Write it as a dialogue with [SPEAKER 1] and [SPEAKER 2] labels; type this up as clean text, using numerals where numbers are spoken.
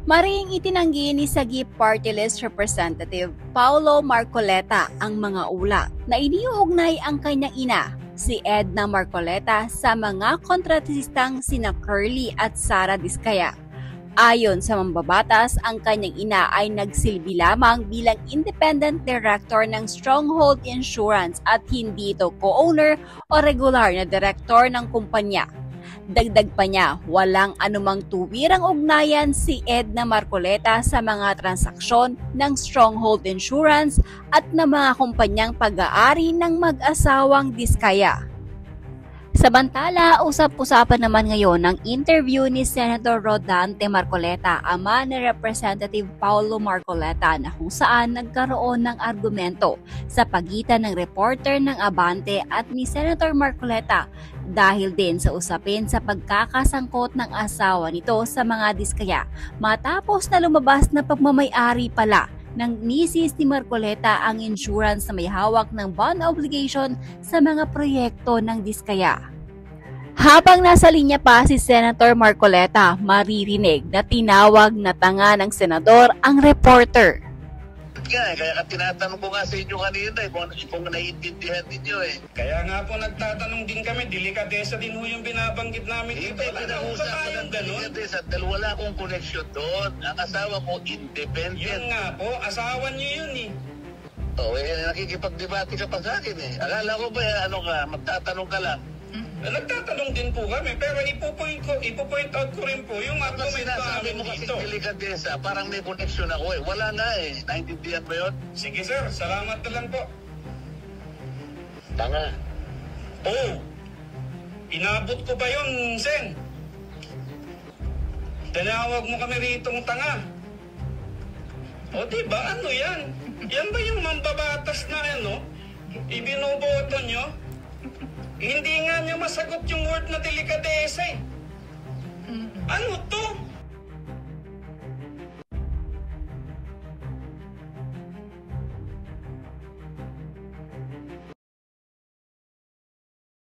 [SPEAKER 1] Maring itinanggi ni Sagip Party List Representative Paulo Marcoleta ang mga ulat na iniuugnay ang kanyang ina, si Edna Marcoleta, sa mga kontratistang sina Curly at Sara Diskaya. Ayon sa mambabatas, ang kanyang ina ay nagsilbi lamang bilang independent director ng Stronghold Insurance at hindi ito co-owner o regular na director ng kumpanya. Dagdag pa niya, walang anumang tuwirang ugnayan si Edna Marcoleta sa mga transaksyon ng Stronghold Insurance at ng mga kumpanyang pag-aari ng mag-asawang Diskaya. Samantala, usap-usapan naman ngayon ang interview ni Senator Rodante Marcoleta, ama ni Representative Paulo Marcoleta, na kung saan nagkaroon ng argumento sa pagitan ng reporter ng Abante at ni Senator Marcoleta dahil din sa usapin sa pagkakasangkot ng asawa nito sa mga Diskaya matapos na lumabas na pagmamay-ari pala ng misis ni Marcoleta ang insurance na may hawak ng bond obligation sa mga proyekto ng Diskaya. Habang nasa linya pa si Senator Marcoleta, maririnig na tinawag na tanga ng senador ang reporter.
[SPEAKER 2] Kaya tinatanong ko nga sa inyo kanina kung naiintindihan ninyo eh.
[SPEAKER 3] Kaya nga po nagtatanong din kami, delikadesa din ho yung binabanggit namin dito.
[SPEAKER 2] Hindi, pinausap ko ng delikadesa dahil wala akong connection doon. Ang asawa ko independent.
[SPEAKER 3] Yun nga po, asawa niyo yun eh.
[SPEAKER 2] Nakikipagdebate ka pa sa akin eh. Akala ko ba magtatanong ka lang?
[SPEAKER 3] Nagtatanong din po kami, pero ipo-point out ko rin po yung argument namin
[SPEAKER 2] mo kasi
[SPEAKER 3] dito.
[SPEAKER 2] Delikadesa, parang may connection ako eh. Wala nga eh. Naintindihan mo yun?
[SPEAKER 3] Sige sir, salamat na lang po.
[SPEAKER 2] Tanga.
[SPEAKER 3] Oh, inabot ko ba yun, Sen? Tinawag mo kami ritong tanga. O diba, ano yan? Yan ba yung mambabatas na ibinoboto nyo? Hindi nga nyo masagot yung word na delikadesa eh. Ano to?